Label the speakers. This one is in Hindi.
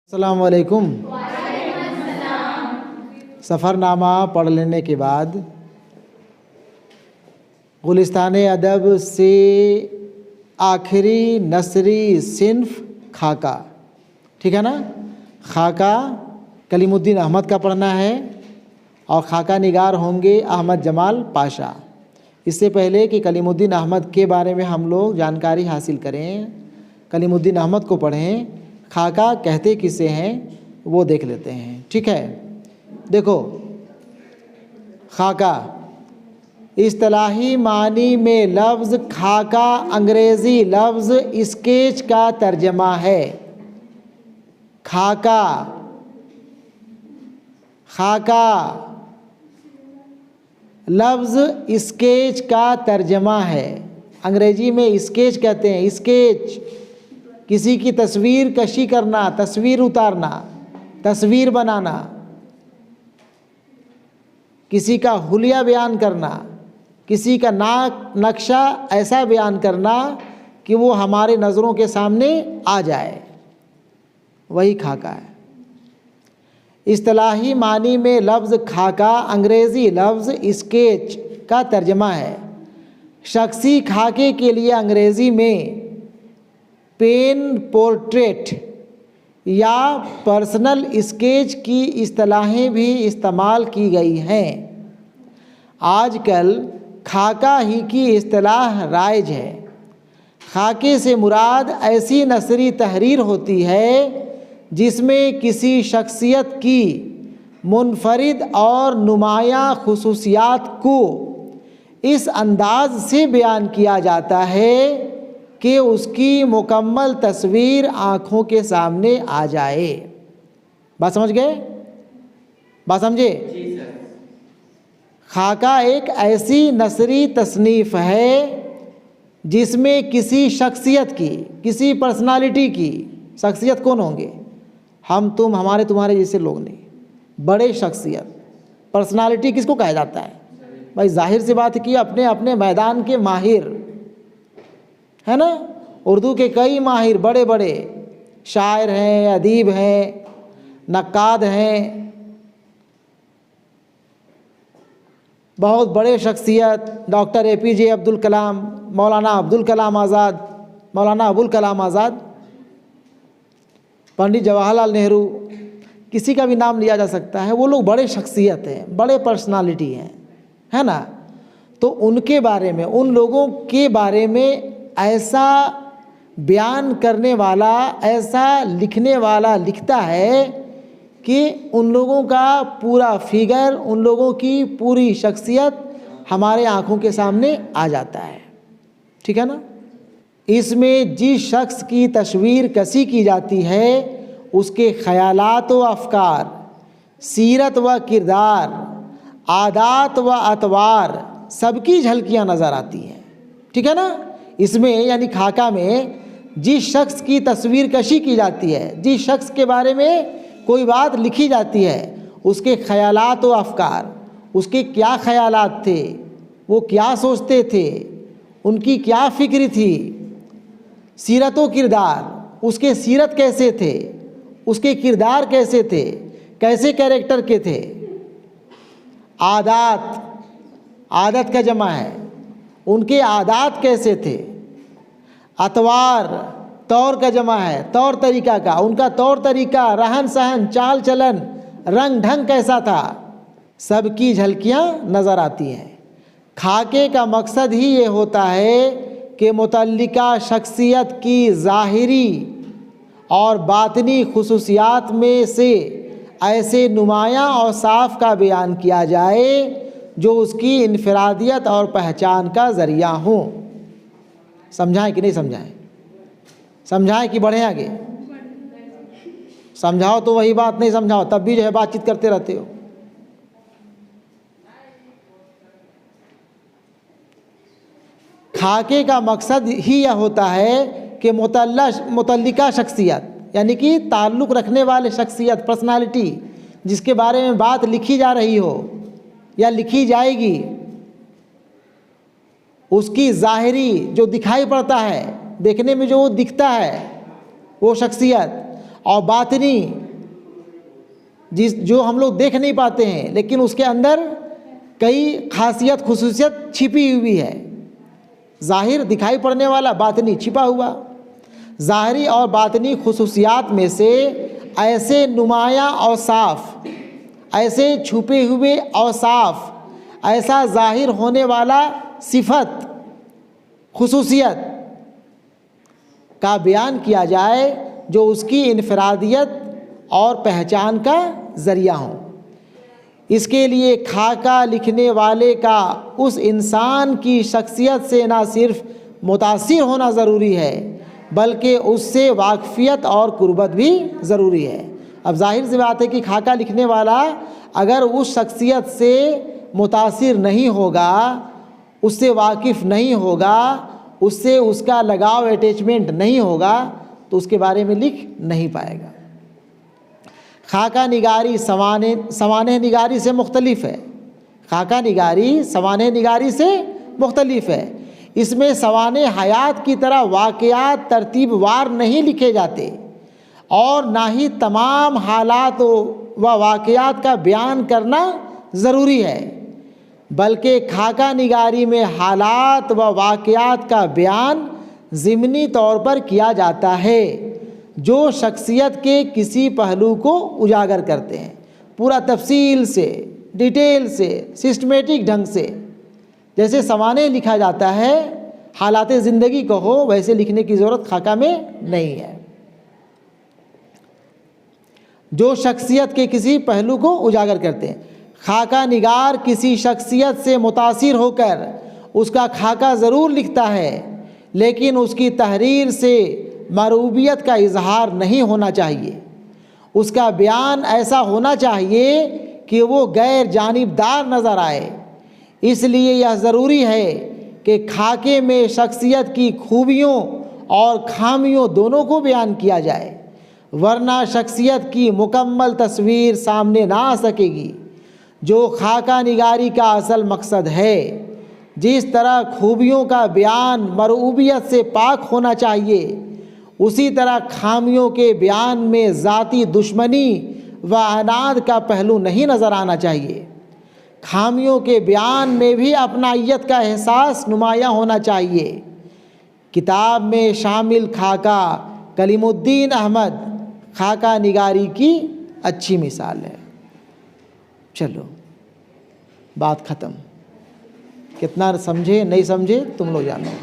Speaker 1: अस्सलाम वालेकुम। सफ़रनामा पढ़ लेने के बाद गुलिस्तान अदब से आखिरी नसरी सिन्फ खाका, ठीक है ना। खाका कलीमुद्दीन अहमद का पढ़ना है और खाका निगार होंगे अहमद जमाल पाशा। इससे पहले कि कलीमुद्दीन अहमद के बारे में हम लोग जानकारी हासिल करें, कलीमुद्दीन अहमद को पढ़ें, खाका कहते किसे हैं वो देख लेते हैं, ठीक है। देखो, खाका इस्तिलाही मानी में लफ्ज़ खाका अंग्रेज़ी लफ्ज़ स्केच का तर्जमा है। खाका खाका लफ्ज़ स्केच का तर्जमा है। अंग्रेजी में स्केच कहते हैं। स्केच किसी की तस्वीर कशी करना, तस्वीर उतारना, तस्वीर बनाना, किसी का हुलिया बयान करना, किसी का नक्शा ऐसा बयान करना कि वो हमारे नज़रों के सामने आ जाए, वही खाका है। इस्तिलाही मानी में लफ्ज़ खाका अंग्रेज़ी लफ्ज़ स्केच का तर्जमा है। शख्सी खाके के लिए अंग्रेज़ी में पेन पोर्ट्रेट या पर्सनल स्केच की इस्तिलाहें भी इस्तेमाल की गई हैं। आजकल खाका ही की इस्तिलाह राइज है। खाके से मुराद ऐसी नसरी तहरीर होती है जिसमें किसी शख्सियत की मुनफरिद और नुमायाँ खुसूसियात को इस अंदाज से बयान किया जाता है कि उसकी मुकम्मल तस्वीर आँखों के सामने आ जाए। बात समझ गए? बात समझे? खाका एक ऐसी नसरी तसनीफ़ है जिसमें किसी शख्सियत की, किसी पर्सनालिटी की, शख्सियत कौन होंगे? हम तुम हमारे तुम्हारे जैसे लोग नहीं, बड़े शख्सियत। पर्सनालिटी किसको कहा जाता है भाई? जाहिर सी बात कि अपने अपने मैदान के माहिर है ना। उर्दू के कई माहिर बड़े बड़े शायर हैं, अदीब हैं, नक्काद हैं, बहुत बड़े शख्सियत डॉक्टर APJ अब्दुल कलाम, मौलाना अब्दुल कलाम आज़ाद, मौलाना अबुल कलाम आज़ाद, पंडित जवाहरलाल नेहरू, किसी का भी नाम लिया जा सकता है। वो लोग बड़े शख्सियत हैं, बड़े पर्सनालिटी हैं, है ना। तो उनके बारे में, उन लोगों के बारे में ऐसा बयान करने वाला, ऐसा लिखने वाला लिखता है कि उन लोगों का पूरा फिगर, उन लोगों की पूरी शख्सियत हमारे आँखों के सामने आ जाता है, ठीक है ना। इसमें जिस शख्स की तस्वीर कसी की जाती है उसके ख़यालात व अफ़कार, सीरत व किरदार, आदात व अतवार सबकी झलकियाँ नज़र आती हैं, ठीक है ना। इसमें यानी खाका में जिस शख्स की तस्वीर कशी की जाती है, जिस शख्स के बारे में कोई बात लिखी जाती है, उसके ख़यालात व अफ़कार, उसके क्या ख़यालात थे, वो क्या सोचते थे, उनकी क्या फ़िक्र थी, सीरत व किरदार, उसके सीरत कैसे थे, उसके किरदार कैसे थे, कैसे कैरेक्टर के थे, आदात, आदत का जमा है, उनके आदात कैसे थे, अतवार, तौर का जमा है, तौर तरीका का, उनका तौर तरीका, रहन सहन, चाल चलन, रंग ढंग कैसा था, सबकी झलकियाँ नज़र आती हैं। खाके का मकसद ही ये होता है कि मुतल्लिका शख्सियत की ज़ाहिरी और बातिनी खुसूसियात में से ऐसे नुमायाँ और साफ का बयान किया जाए जो उसकी इनफरादियत और पहचान का ज़रिया हों। समझाएं कि नहीं समझाएं? समझाएं कि बढ़ें आगे? समझाओ तो वही बात, नहीं समझाओ तब भी जो है बातचीत करते रहते हो। खाके का मकसद ही यह होता है कि मुतल्लिका शख्सियत यानी कि ताल्लुक़ रखने वाले शख्सियत, पर्सनालिटी, जिसके बारे में बात लिखी जा रही हो या लिखी जाएगी, उसकी ज़ाहिरी जो दिखाई पड़ता है, देखने में जो दिखता है वो शख्सियत, और बातिनी जो हम लोग देख नहीं पाते हैं, लेकिन उसके अंदर कई खासियत खुसूसियत छिपी हुई है। ज़ाहिर दिखाई पड़ने वाला, बातनी छिपा हुआ। ज़ाहरी और बातनी खुसूसियात में से ऐसे नुमायाँ औसाफ, ऐसे छुपे हुए औसाफ, ऐसा ज़ाहिर होने वाला सिफत खुसूसियत का बयान किया जाए जो उसकी इनफरादियत और पहचान का ज़रिया हो। इसके लिए खाका लिखने वाले का उस इंसान की शख्सियत से ना सिर्फ मुतासिर होना ज़रूरी है, बल्कि उससे वाकफ़ियत और कुर्बत भी ज़रूरी है। अब जाहिर सी बात है कि खाका लिखने वाला अगर उस शख्सियत से मुतासिर नहीं होगा, उससे वाकिफ़ नहीं होगा, उससे उसका लगाव अटैचमेंट नहीं होगा, तो उसके बारे में लिख नहीं पाएगा। खाका निगारी सवाने निगारी से मुख्तलिफ है। खाका निगारी सवाने निगारी से मुख्तलिफ है। इसमें सवाने हयात की तरह वाक़यात तरतीबवार नहीं लिखे जाते और ना ही तमाम हालात व वाक़यात का बयान करना ज़रूरी है, बल्कि खाका निगारी में हालात व वाक़यात का बयान ज़िमनी तौर पर किया जाता है जो शख्सियत के किसी पहलू को उजागर करते हैं, पूरा तफसील से, डिटेल से, सिस्टमेटिक ढंग से। जैसे सवाने लिखा जाता है, हालात ज़िंदगी को हो, वैसे लिखने की ज़रूरत खाका में नहीं है। जो शख्सियत के किसी पहलू को उजागर करते हैं। खाका निगार किसी शख्सियत से मुतासिर होकर उसका खाका ज़रूर लिखता है, लेकिन उसकी तहरीर से मरूबियत का इजहार नहीं होना चाहिए। उसका बयान ऐसा होना चाहिए कि वो गैर जानिबदार नज़र आए। इसलिए यह ज़रूरी है कि खाके में शख्सियत की खूबियों और खामियों दोनों को बयान किया जाए, वरना शख्सियत की मुकम्मल तस्वीर सामने ना आ सकेगी, जो खाका निगारी का असल मकसद है। जिस तरह खूबियों का बयान मरूबियत से पाक होना चाहिए, उसी तरह खामियों के बयान में ज़ाती दुश्मनी व अनाद का पहलू नहीं नज़र आना चाहिए। खामियों के बयान में भी अपनाइयत का एहसास नुमायाँ होना चाहिए। किताब में शामिल खाका कलीमुद्दीन अहमद खाका निगारी की अच्छी मिसाल है। चलो, बात ख़त्म। कितना समझे नहीं समझे तुम लोग जानो।